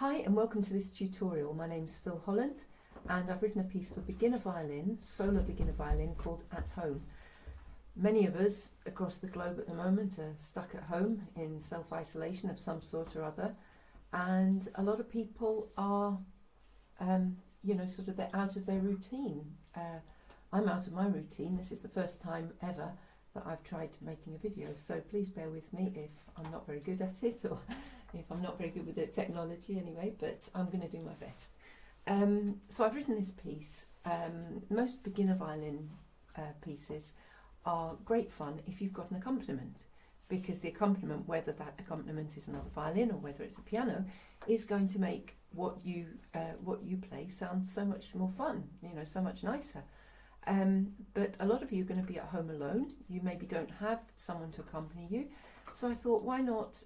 Hi and welcome to this tutorial. My name's Phil Holland and I've written a piece for beginner violin, solo beginner violin, called At Home. Many of us across the globe at the moment are stuck at home in self-isolation of some sort or other, and a lot of people are, they're out of their routine. I'm out of my routine. This is the first time ever that I've tried making a video, so please bear with me if I'm not very good at it, or if I'm not very good with the technology anyway, but I'm going to do my best. So I've written this piece. Most beginner violin pieces are great fun if you've got an accompaniment, because the accompaniment, whether that accompaniment is another violin or whether it's a piano, is going to make what you play sound so much more fun, so much nicer. But a lot of you are going to be at home alone. You maybe don't have someone to accompany you. So I thought, why not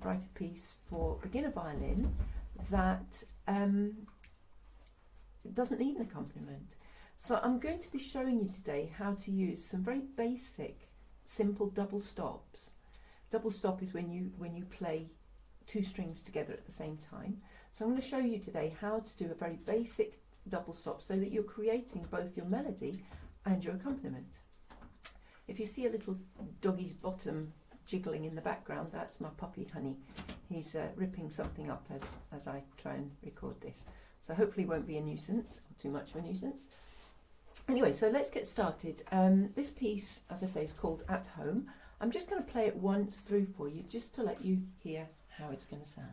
write a piece for beginner violin that doesn't need an accompaniment. So I'm going to be showing you today how to use some very basic, simple double stops. Double stop is when you play two strings together at the same time. So I'm going to show you today how to do a very basic double stop so that you're creating both your melody and your accompaniment. If you see a little doggy's bottom jiggling in the background, that's my puppy Honey. He's ripping something up as I try and record this. So hopefully it won't be a nuisance, or too much of a nuisance. Anyway, so let's get started. This piece, as I say, is called At Home. I'm just going to play it once through for you, just to let you hear how it's going to sound.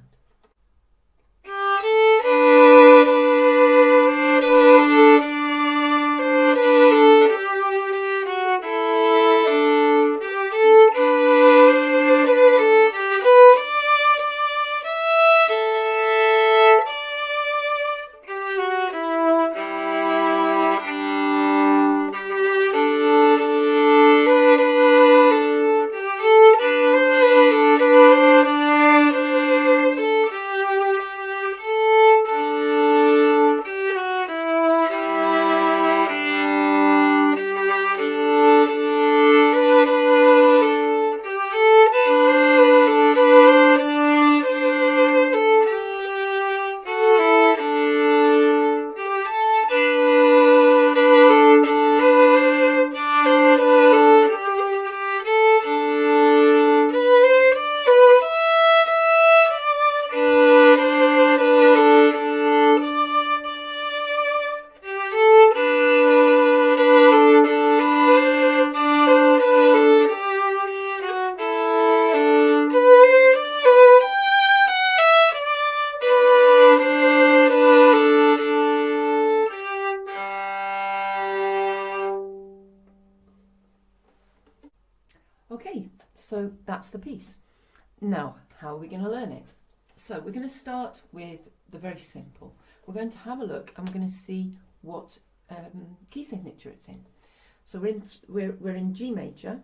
Okay, so that's the piece. Now, how are we going to learn it? So we're going to start with the very simple. We're going to have a look and we're going to see what key signature it's in. So we're in G major,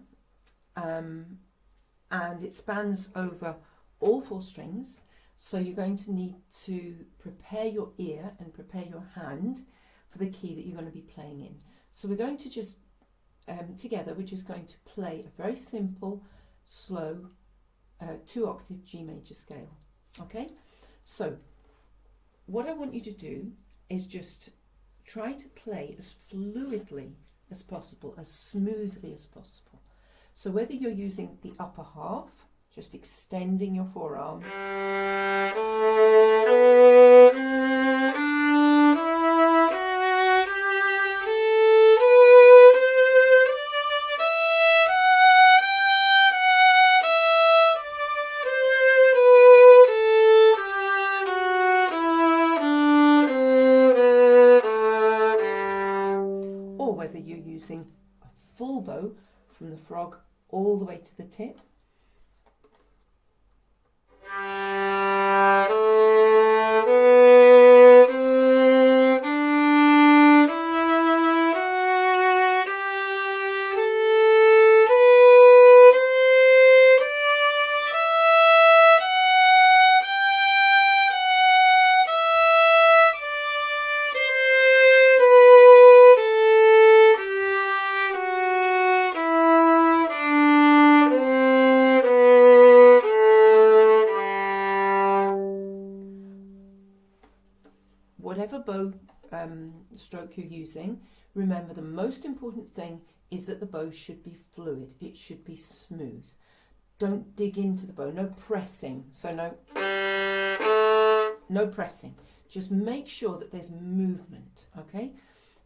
and it spans over all four strings. So you're going to need to prepare your ear and prepare your hand for the key that you're going to be playing in. So we're going to just together, we're just going to play a very simple, slow, 2-octave G major scale. Okay, so what I want you to do is just try to play as fluidly as possible, as smoothly as possible. So whether you're using the upper half, just extending your forearm, whether you're using a full bow from the frog all the way to the tip. stroke you're using, remember the most important thing is that the bow should be fluid. It should be smooth. Don't dig into the bow, no pressing. So no pressing. Just make sure that there's movement, okay?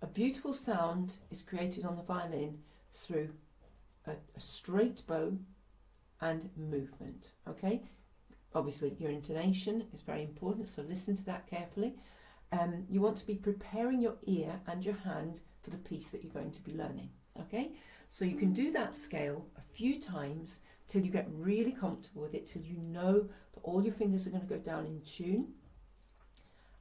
A beautiful sound is created on the violin through a straight bow and movement, okay? Obviously, your intonation is very important, so listen to that carefully. You want to be preparing your ear and your hand for the piece that you're going to be learning, okay? So you can do that scale a few times till you get really comfortable with it, till you know that all your fingers are going to go down in tune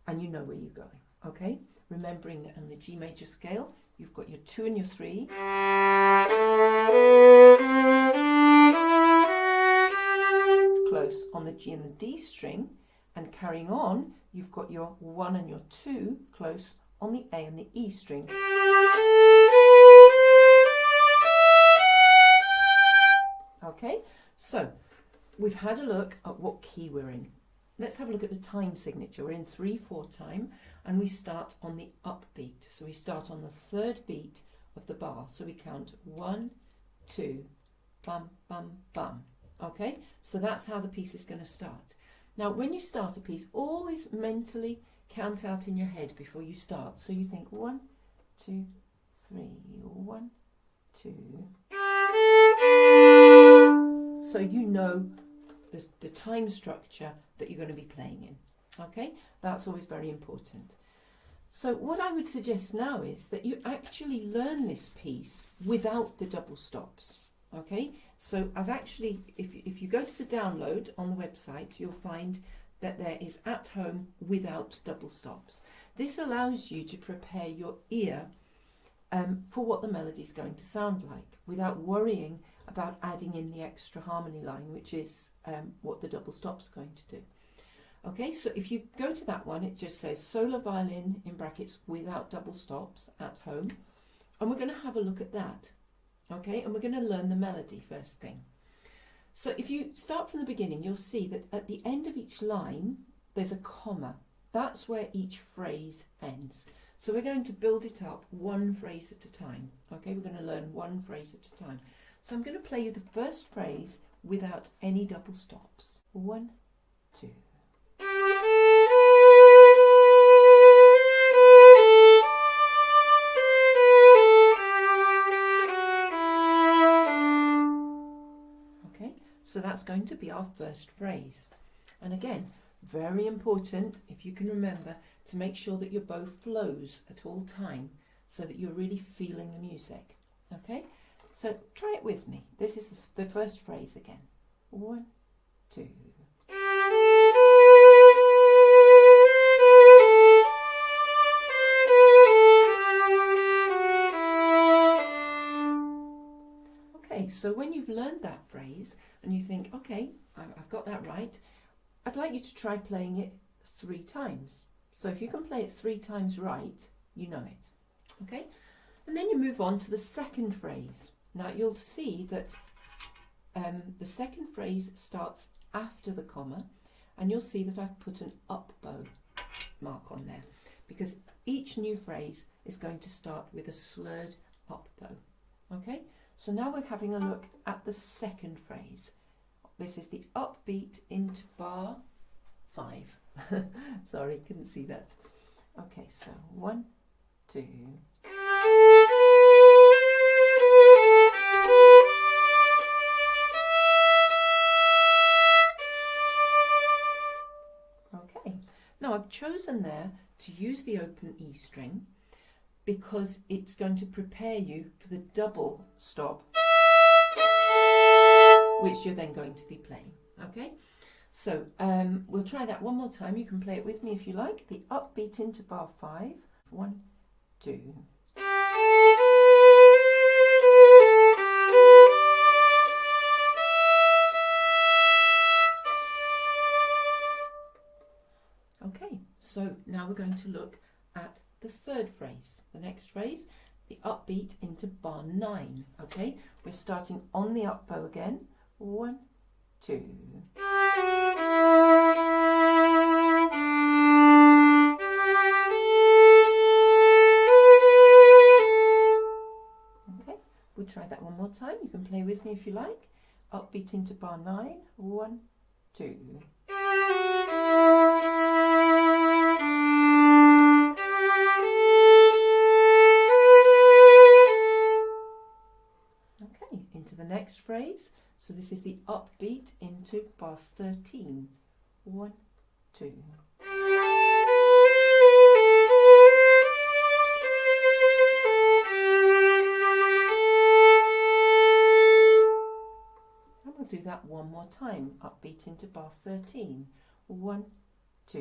and you know where you're going, okay? Remembering that on the G major scale, you've got your 2 and your 3. Close on the G and the D string, and carrying on, you've got your 1 and your 2 close on the A and the E string. Okay, so we've had a look at what key we're in. Let's have a look at the time signature. We're in 3/4 time, and we start on the upbeat. So we start on the 3rd beat of the bar. So we count 1, 2, bum, bum, bum. Okay, so that's how the piece is going to start. Now, when you start a piece, always mentally count out in your head before you start. So you think 1, 2, 3, 1, 2. So you know the time structure that you're going to be playing in. Okay, that's always very important. So what I would suggest now is that you actually learn this piece without the double stops. Okay, so I've actually, if you go to the download on the website, you'll find that there is At Home Without Double Stops. This allows you to prepare your ear for what the melody is going to sound like without worrying about adding in the extra harmony line, which is what the double stop's going to do. Okay, so if you go to that one, it just says solo violin in brackets without double stops at home, and we're going to have a look at that. Okay, and we're going to learn the melody first thing. So if you start from the beginning, you'll see that at the end of each line, there's a comma. That's where each phrase ends. So we're going to build it up one phrase at a time. Okay, we're going to learn one phrase at a time. So I'm going to play you the first phrase without any double stops. 1, 2. Okay, so that's going to be our first phrase. And again, very important, if you can remember, to make sure that your bow flows at all time so that you're really feeling the music. Okay, so try it with me. This is the first phrase again. 1, 2. Okay, so when you've learned that phrase and you think, okay, I've got that right, I'd like you to try playing it 3 times. So if you can play it 3 times right, you know it. Okay? And then you move on to the second phrase. Now you'll see that the second phrase starts after the comma, and you'll see that I've put an up bow mark on there because each new phrase is going to start with a slurred up bow. Okay? So now we're having a look at the second phrase. This is the upbeat into bar 5. Sorry, couldn't see that. Okay, so 1, 2. Okay, now I've chosen there to use the open E string because it's going to prepare you for the double stop, which you're then going to be playing. Okay, so we'll try that one more time. You can play it with me if you like. The upbeat into bar 5. 1, 2. Okay, so now we're going to look at the third phrase. The next phrase, the upbeat into bar 9. Okay, we're starting on the up bow again. 1, 2. try that one more time. You can play with me if you like. Upbeat into bar 9. 1, 2. Okay, into the next phrase. So this is the upbeat into bar 13. 1, 2. Do that one more time. Upbeat into bar 13. 1, 2.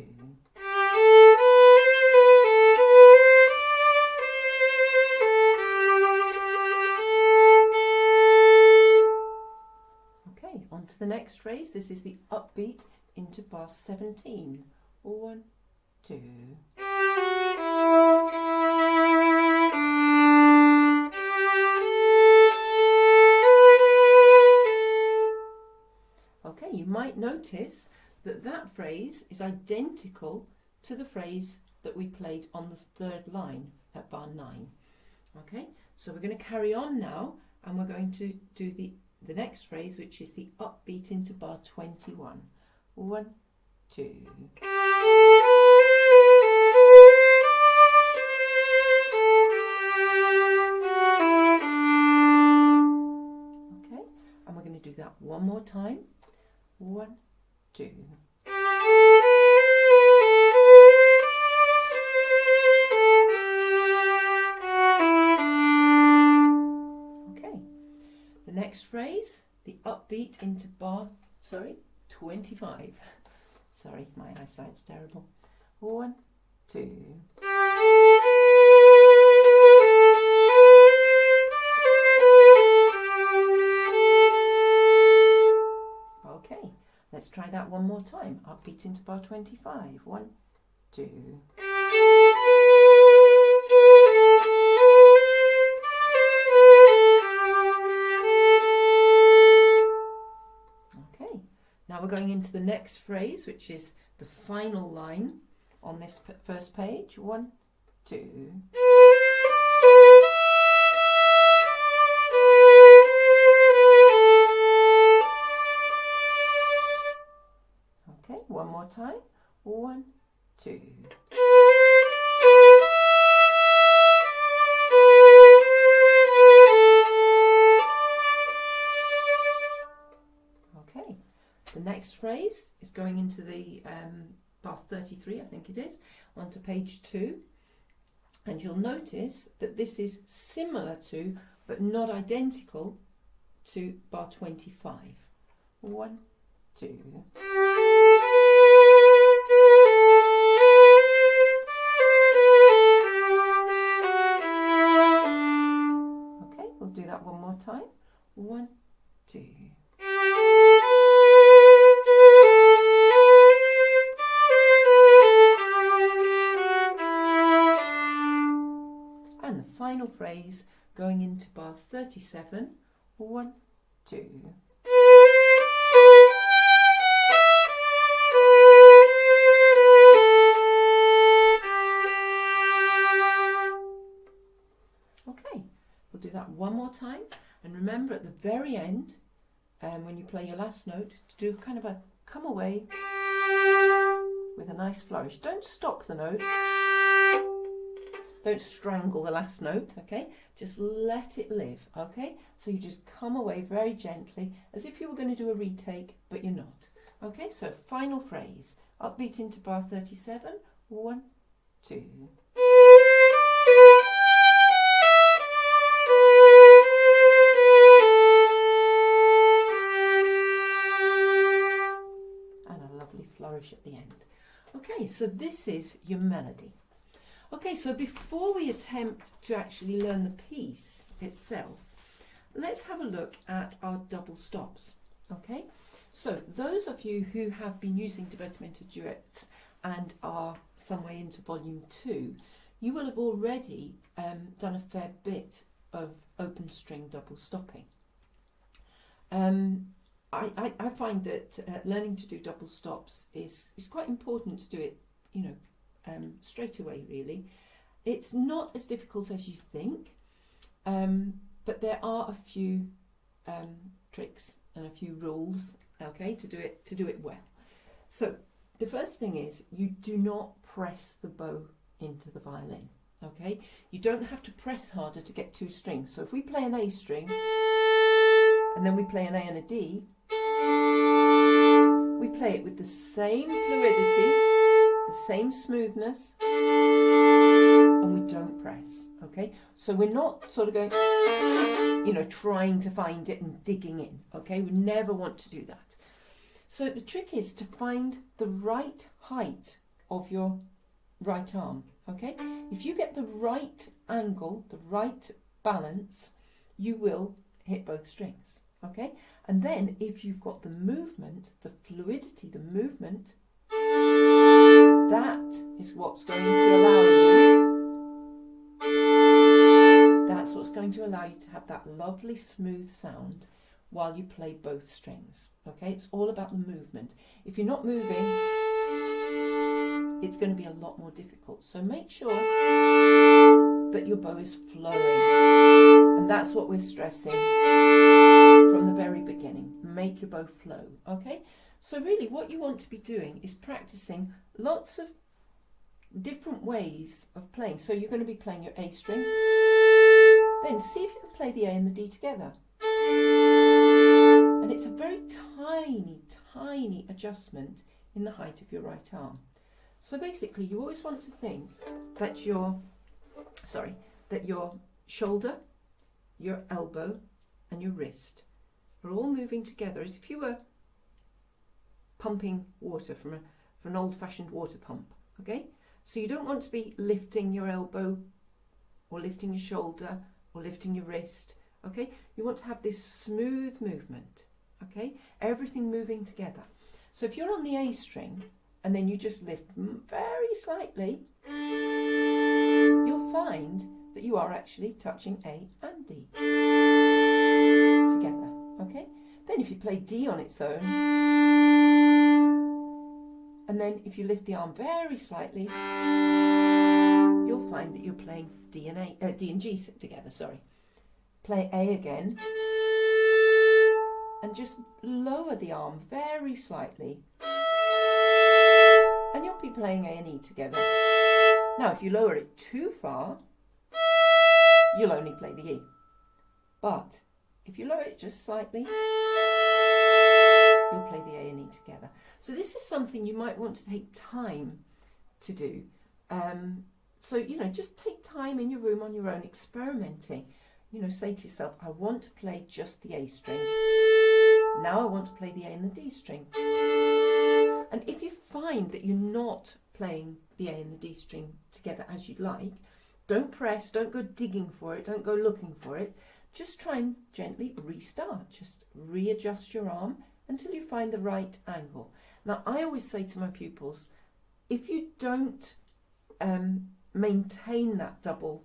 Okay, on to the next phrase. This is the upbeat into bar 17. 1, 2. Okay, you might notice that that phrase is identical to the phrase that we played on the third line at bar 9. Okay, so we're going to carry on now and we're going to do the next phrase, which is the upbeat into bar 21. 1, 2. Okay, and we're going to do that one more time. 1, 2. Okay, the next phrase, the upbeat into bar, 25. Sorry, my eyesight's terrible. 1, 2. Okay, let's try that one more time. Upbeat into bar 25. 1, 2. Okay, now we're going into the next phrase, which is the final line on this first page. 1, 2. Okay, one more time. 1, 2. Okay, the next phrase is going into the bar 33, I think it is, onto page 2. And you'll notice that this is similar to, but not identical to, bar 25. 1, 2. Okay, we'll do that one more time. 1, 2. And the final phrase going into bar 37. 1, 2. Okay, we'll do that one more time. And remember at the very end, when you play your last note, to do kind of a come away with a nice flourish. Don't stop the note. Don't strangle the last note, okay? Just let it live, okay? So you just come away very gently, as if you were going to do a retake, but you're not. Okay, so final phrase. Upbeat into bar 37. 1, 2. And a lovely flourish at the end. Okay, so this is your melody. Okay, so before we attempt to actually learn the piece itself, let's have a look at our double stops. Okay, so those of you who have been using Divertimento Duets and are some way into volume 2, you will have already done a fair bit of open string double stopping. I find that learning to do double stops is quite important to do it, you know, straight away really. It's not as difficult as you think, but but there are a few tricks and a few rules, okay, to do it well. So the first thing is you do not press the bow into the violin, okay? You don't have to press harder to get 2 strings. So if we play an A string and then we play an A and a D, we play it with the same fluidity, the same smoothness, and we don't press, okay? So we're not sort of going, you know, trying to find it and digging in, okay? We never want to do that. So the trick is to find the right height of your right arm, okay? If you get the right angle, the right balance, you will hit both strings, okay? And then if you've got the movement, the fluidity, the movement, that is what's going to allow you, that's what's going to allow you to have that lovely smooth sound while you play both strings, okay? It's all about the movement. If you're not moving, it's going to be a lot more difficult. So make sure that your bow is flowing. And that's what we're stressing from the very beginning. Make your bow flow, okay? So really what you want to be doing is practicing lots of different ways of playing. So you're going to be playing your A string. Then see if you can play the A and the D together. And it's a very tiny, tiny adjustment in the height of your right arm. So basically you always want to think that your shoulder, your elbow and your wrist are all moving together as if you were pumping water from an old-fashioned water pump, okay? So you don't want to be lifting your elbow or lifting your shoulder or lifting your wrist, okay? You want to have this smooth movement, okay? Everything moving together. So if you're on the A string and then you just lift very slightly, you'll find that you are actually touching A and D together, okay? Then if you play D on its own, and then if you lift the arm very slightly, you'll find that you're playing D and G together, sorry. Play A again, and just lower the arm very slightly, and you'll be playing A and E together. Now, if you lower it too far, you'll only play the E. But if you lower it just slightly, you'll play the A and E together. So this is something you might want to take time to do. So, you know, just take time in your room on your own, experimenting. You know, say to yourself, I want to play just the A string. Now I want to play the A and the D string. And if you find that you're not playing the A and the D string together as you'd like, don't press, don't go digging for it, don't go looking for it. Just try and gently restart. Just readjust your arm until you find the right angle. Now, I always say to my pupils, if you don't maintain that double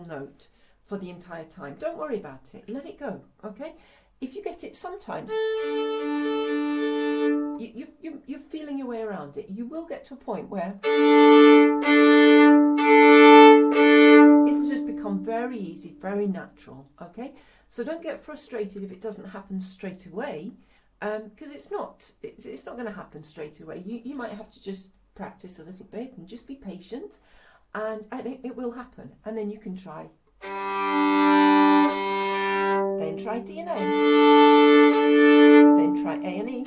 note for the entire time, don't worry about it. Let it go, okay? If you get it sometimes, you're feeling your way around it. You will get to a point where it'll just become very easy, very natural, okay? So don't get frustrated if it doesn't happen straight away, because it's not going to happen straight away. You might have to just practice a little bit and just be patient, and it will happen. And then you can try. Then try D and A. Then try A and E.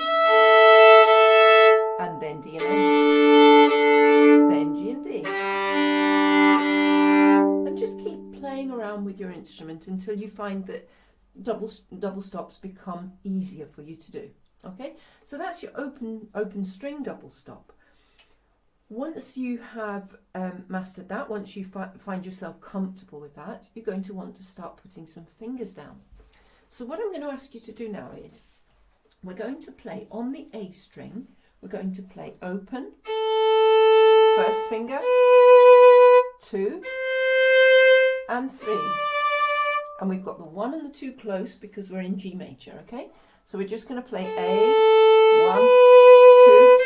And then D and A. Then G and D. And just keep playing around with your instrument until you find that double stops become easier for you to do. Okay, so that's your open string double stop. Once you have mastered that, once you find yourself comfortable with that, you're going to want to start putting some fingers down. So what I'm going to ask you to do now is, we're going to play on the A string, we're going to play open, first finger, 2 and 3. And we've got the 1 and the 2 close because we're in G major, okay? So we're just going to play A, 1, 2,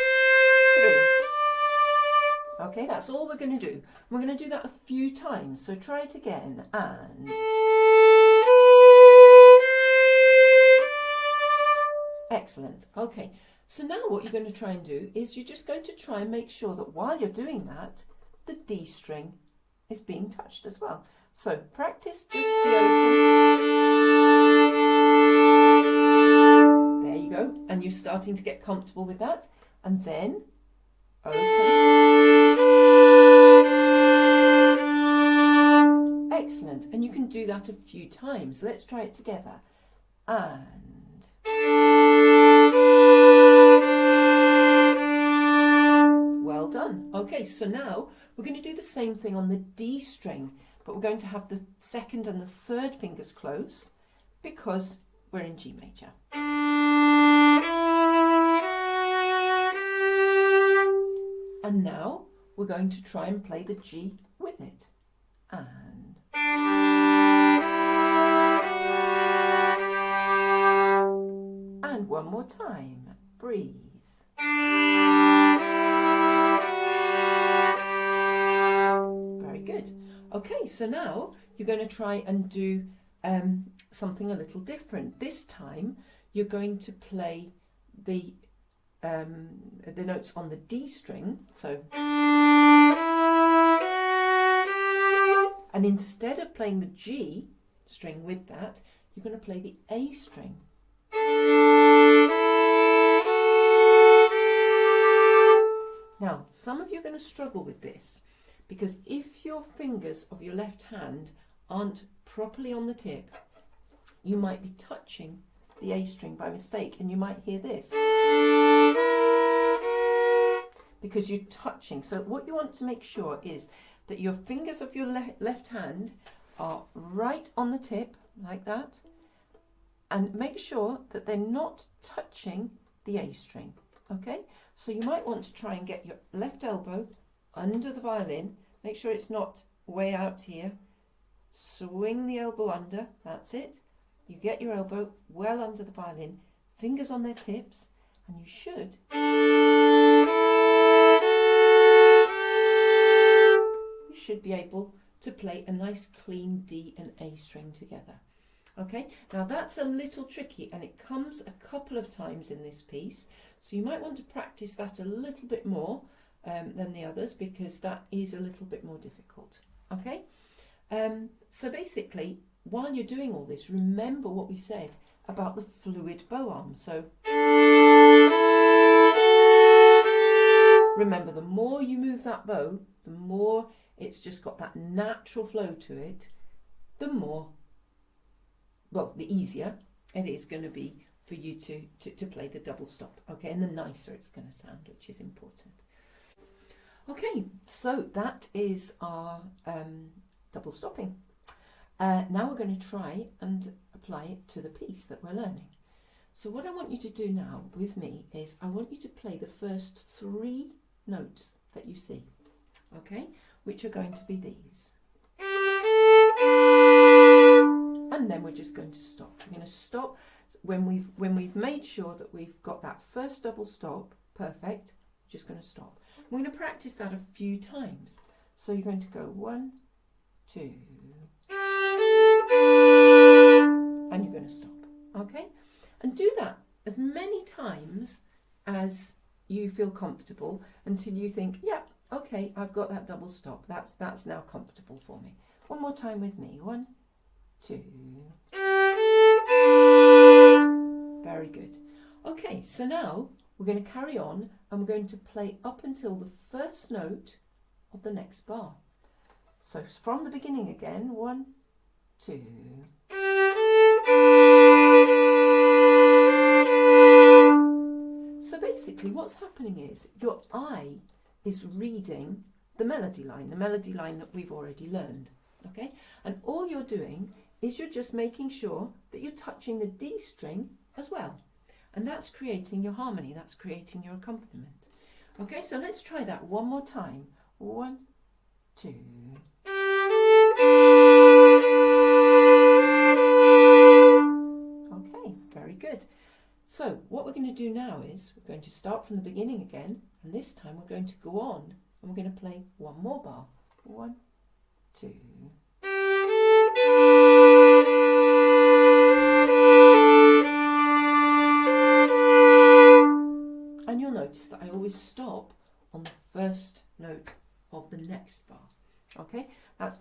3. Okay, that's all we're going to do. We're going to do that a few times, so try it again. And Excellent. Okay, so now what you're going to try and do is you're just going to try and make sure that while you're doing that, the D string is being touched as well. So practice just the open. There you go. And you're starting to get comfortable with that. And then open. Excellent. And you can do that a few times. Let's try it together. And well done. Okay, so now we're going to do the same thing on the D string, but we're going to have the second and the third fingers close because we're in G major. And now we're going to try and play the G with it. And one more time. Breathe. Very good. Okay, so now you're going to try and do something a little different. This time you're going to play the notes on the D string. So, and instead of playing the G string with that, you're going to play the A string. Now, some of you are going to struggle with this because if your fingers of your left hand aren't properly on the tip, you might be touching the A string by mistake and you might hear this because you're touching. So what you want to make sure is that your fingers of your left hand are right on the tip like that, and make sure that they're not touching the A string. Okay, so you might want to try and get your left elbow under the violin. Make sure it's not way out here. Swing the elbow under, that's it. You get your elbow well under the violin, fingers on their tips, and you should be able to play a nice clean D and A string together. Okay, now that's a little tricky and it comes a couple of times in this piece, so you might want to practice that a little bit more than the others because that is a little bit more difficult. Okay, so basically while you're doing all this, remember what we said about the fluid bow arm. So remember, the more you move that bow, the more it's just got that natural flow to it, the easier it is going to be for you to play the double stop, okay, and the nicer it's going to sound, which is important. Okay, so that is our double stopping. Now we're going to try and apply it to the piece that we're learning. So what I want you to do now with me is I want you to play the first 3 notes that you see, okay, which are going to be these. And then we're just going to stop. We're going to stop when we've made sure that we've got that first double stop perfect. We're just going to stop. We're going to practice that a few times. So you're going to go 1, 2, and you're going to stop. Okay, and do that as many times as you feel comfortable until you think, yeah, okay, I've got that double stop. That's now comfortable for me. One more time with me. 1, 2. Very good. Okay, so now we're going to carry on and we're going to play up until the first note of the next bar. So from the beginning again, 1, 2. So basically what's happening is your eye is reading the melody line that we've already learned, okay? And all you're doing is you're just making sure that you're touching the D string as well. And that's creating your harmony, that's creating your accompaniment. Okay, so let's try that one more time. 1, 2. Okay, very good. So what we're going to do now is we're going to start from the beginning again, and this time we're going to go on and we're going to play one more bar. 1, 2.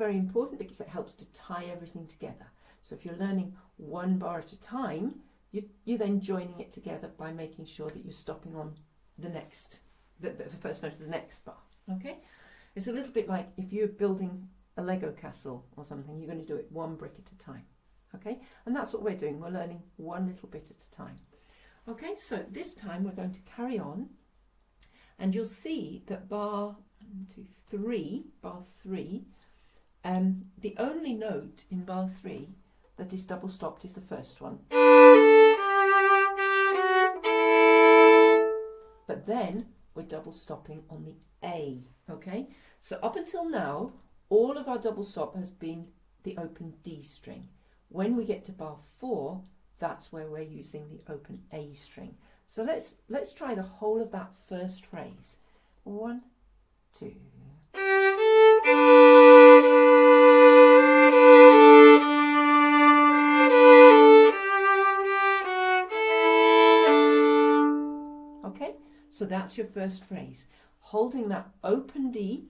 very important because it helps to tie everything together. So if you're learning one bar at a time, you're then joining it together by making sure that you're stopping on the next, the first note of the next bar. Okay? It's a little bit like if you're building a Lego castle or something, you're going to do it one brick at a time. Okay? And that's what we're doing. We're learning one little bit at a time. Okay, so this time we're going to carry on, and you'll see that bar 3, the only note in bar 3 that is double stopped is the first one. But then we're double stopping on the A, okay? So up until now, all of our double stop has been the open D string. When we get to bar 4, that's where we're using the open A string. So let's try the whole of that first phrase. 1, 2. Okay, so that's your first phrase. Holding that open D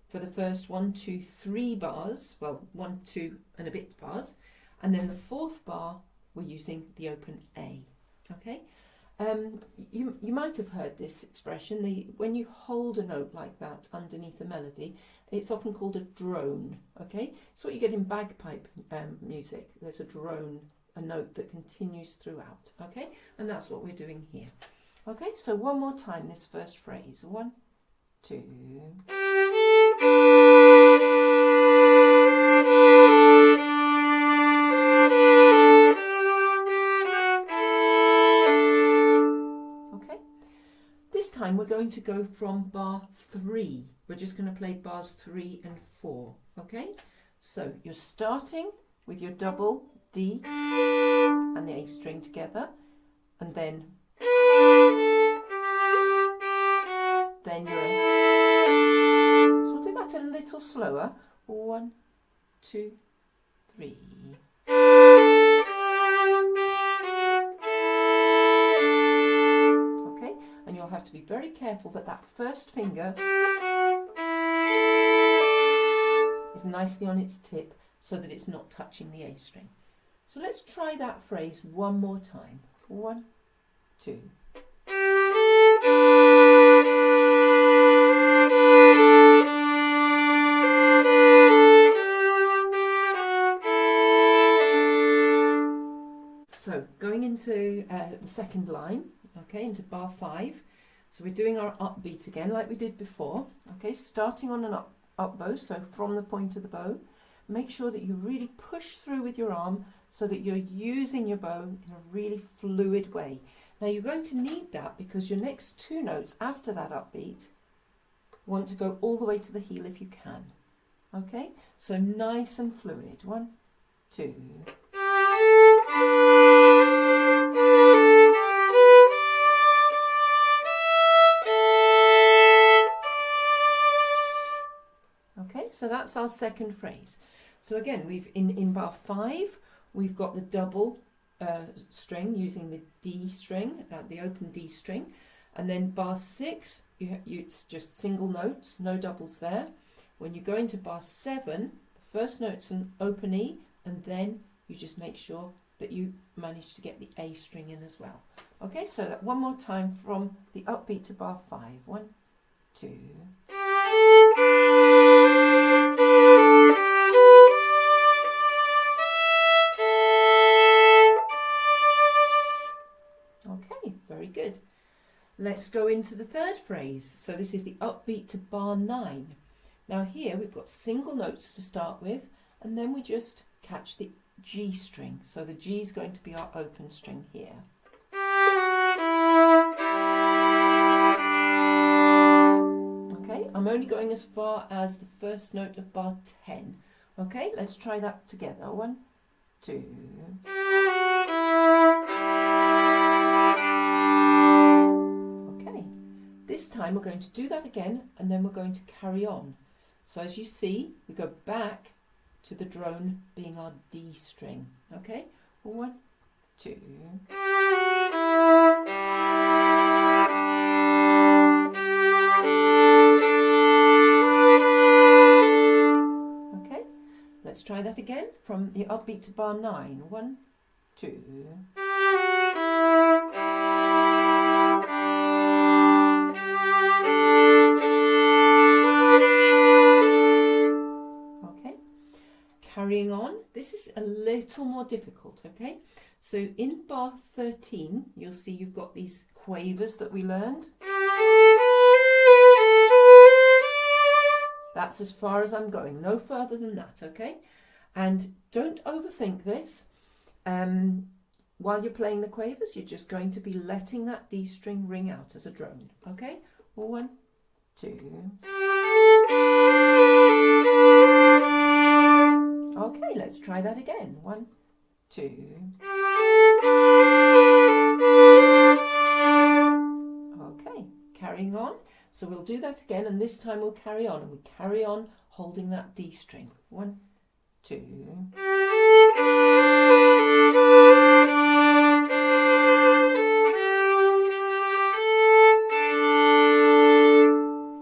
for the first 1, 2, 3 bars, well, 1, 2 and a bit bars, and then the fourth bar we're using the open A. Okay, you might have heard this expression. When you hold a note like that underneath a melody, it's often called a drone. Okay, it's what you get in bagpipe music. There's a drone, a note that continues throughout. Okay, and that's what we're doing here. Okay, so one more time this first phrase. 1, 2. Okay, this time we're going to go from bar 3. We're just going to play bars 3 and 4. Okay, so you're starting with your double D and the A string together, and then you're so we'll do that a little slower. 1, 2, 3. Okay, and you'll have to be very careful that that first finger is nicely on its tip so that it's not touching the A string. So let's try that phrase one more time. 1, 2. So going into the second line, okay, into bar 5. So we're doing our upbeat again like we did before. Okay, starting on an up bow, so from the point of the bow. Make sure that you really push through with your arm so that you're using your bow in a really fluid way. Now you're going to need that because your next 2 notes after that upbeat want to go all the way to the heel if you can. Okay, so nice and fluid. 1, 2. Okay, so that's our second phrase. So again, we've in bar 5, we've got the double string using the D string, the open D string, and then bar 6, it's just single notes, no doubles there. When you go into bar 7, the first note's an open E, and then you just make sure that you manage to get the A string in as well. Okay, so that one more time from the upbeat to bar 5. 1, 2. Okay, very good. Let's go into the third phrase. So this is the upbeat to bar 9. Now here we've got single notes to start with, and then we just catch the G string. So the G is going to be our open string here. Okay, I'm only going as far as the first note of bar 10. Okay, let's try that together. 1, 2. Okay, this time we're going to do that again, and then we're going to carry on. So as you see, we go back to the drone being our D string. Okay, 1, 2. Okay, try that again from the upbeat to bar 9. 1, 2. Okay, carrying on. This is a little more difficult, okay? So in bar 13, you'll see you've got these quavers that we learned. That's as far as I'm going, no further than that, okay? And don't overthink this. While you're playing the quavers, you're just going to be letting that D string ring out as a drone, okay? 1, 2. Okay, let's try that again. 1, 2. Okay, carrying on. So we'll do that again, and this time we'll carry on, and we carry on holding that D string. 1, 2.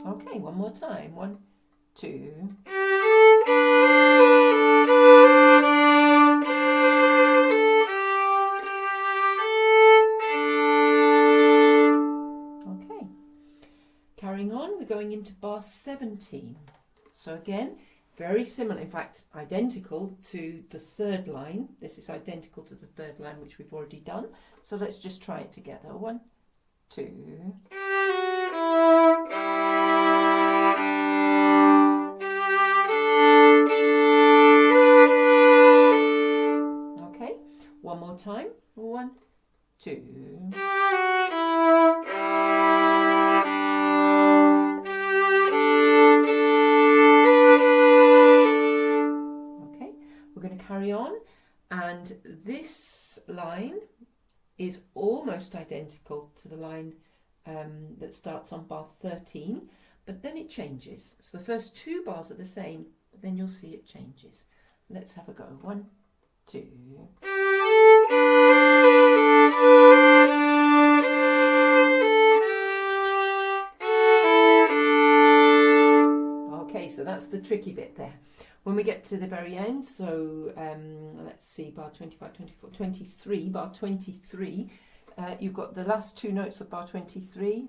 Okay, one more time. 1, 2. Okay, carrying on, we're going into bar 17. So again, very similar, in fact, identical to the third line. This is identical to the third line, which we've already done. So let's just try it together. 1, 2. Okay, one more time. 1, 2. Carry on, and this line is almost identical to the line that starts on bar 13, but then it changes. So the first 2 bars are the same, but then you'll see it changes. Let's have a go. 1, 2. Okay, so that's the tricky bit there. When we get to the very end, so let's see, bar 25, 24, 23, bar 23, you've got the last 2 notes of bar 23.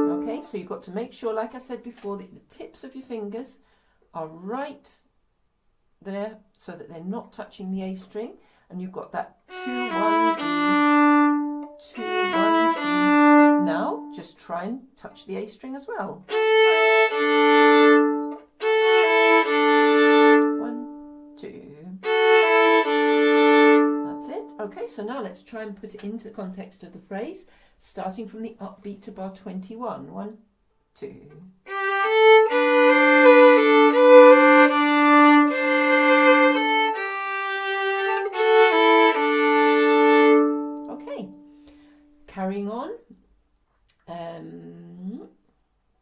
Okay, so you've got to make sure, like I said before, that the tips of your fingers are right there so that they're not touching the A string, and you've got that 2, 1, D, 2, 1, D. Now, just try and touch the A string as well. 1, 2. That's it. Okay, so now let's try and put it into the context of the phrase, starting from the upbeat to bar 21. 1, 2. Okay, carrying on.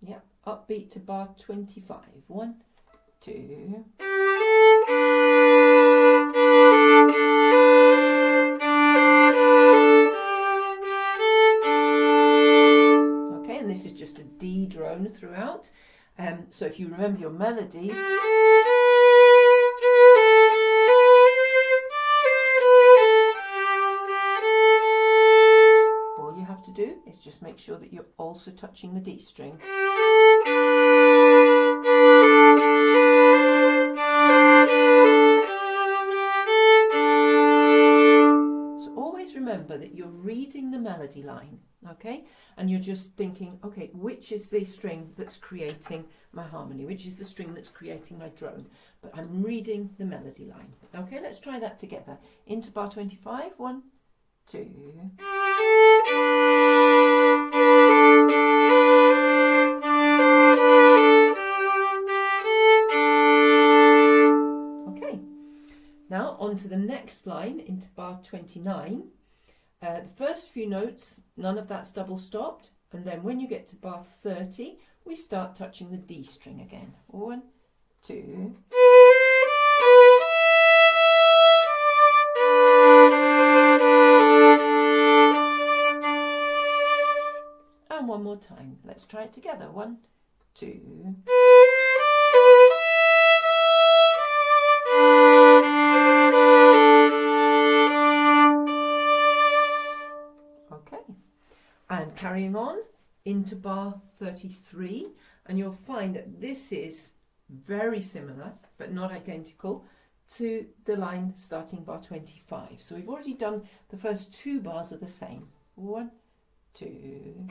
Yeah, upbeat to bar 25. 1, 2. Okay, and this is just a D drone throughout. So if you remember your melody, all you have to do is just make sure that you're also touching the D string. Remember that you're reading the melody line, okay, and you're just thinking, okay, which is the string that's creating my harmony, which is the string that's creating my drone, but I'm reading the melody line. Okay, let's try that together. Into bar 25. 1, 2. Okay, now on to the next line, into bar 29. The first few notes, none of that's double stopped, and then when you get to bar 30, we start touching the D string again. 1, 2. And one more time. Let's try it together. 1, 2. into bar 33, and you'll find that this is very similar but not identical to the line starting bar 25. So we've already done the first 2 bars are the same. 1, 2.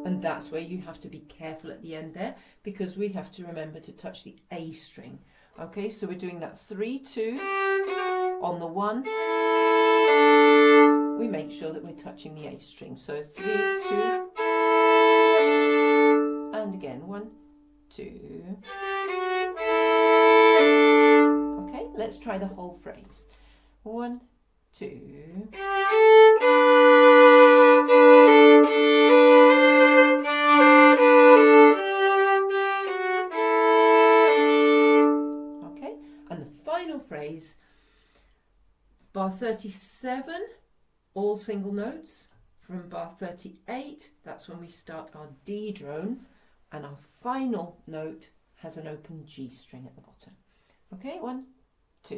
And that's where you have to be careful at the end there, because we have to remember to touch the A string. Okay, so we're doing that 3, 2 on the 1. We make sure that we're touching the A string. So 3, 2, and again 1, 2. Okay, let's try the whole phrase. 1, 2. Okay, and the final phrase, bar 37, all single notes. From bar 38, that's when we start our D drone, and our final note has an open G string at the bottom. Okay, 1, 2.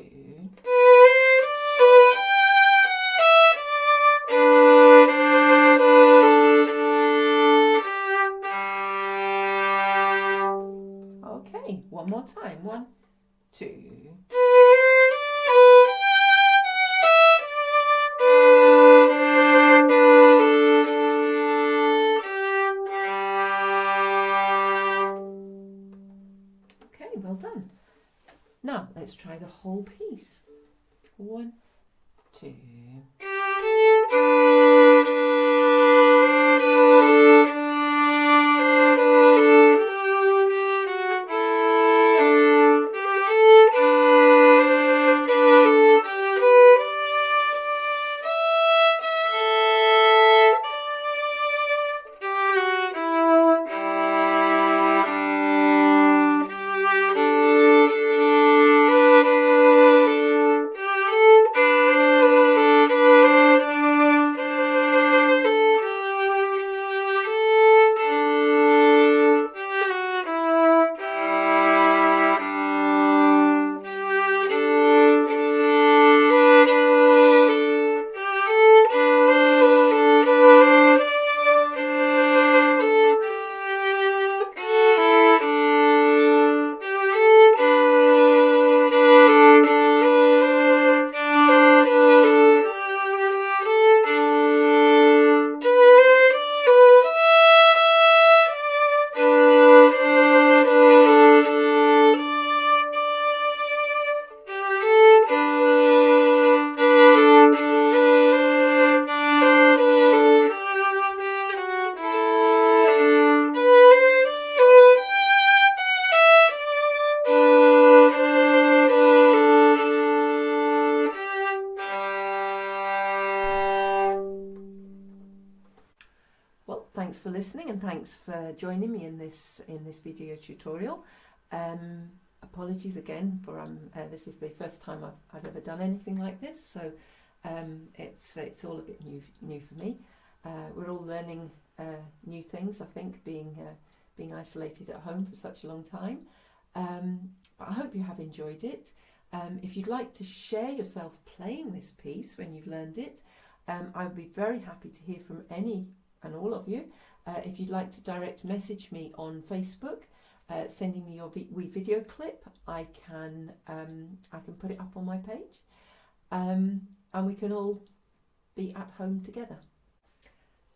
Okay, one more time. 1, 2. Well done. Now let's try the whole piece. 1, 2. Thanks for listening, and thanks for joining me in this video tutorial. Apologies again for this is the first time I've ever done anything like this, so it's all a bit new for me. We're all learning new things, I think, being isolated at home for such a long time. But I hope you have enjoyed it. If you'd like to share yourself playing this piece when you've learned it, I would be very happy to hear from any and all of you. If you'd like to direct message me on Facebook, sending me your wee video clip, I can put it up on my page, and we can all be at home together.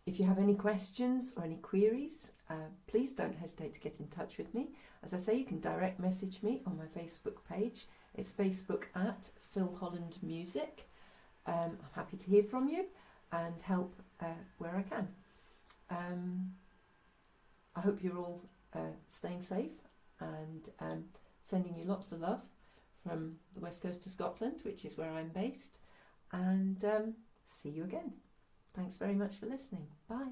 If you have any questions or any queries, please don't hesitate to get in touch with me. As I say, you can direct message me on my Facebook page. It's Facebook at Phil Holland Music. I'm happy to hear from you and help where I can. I hope you're all staying safe, and sending you lots of love from the west coast of Scotland, which is where I'm based, and see you again. Thanks very much for listening. Bye.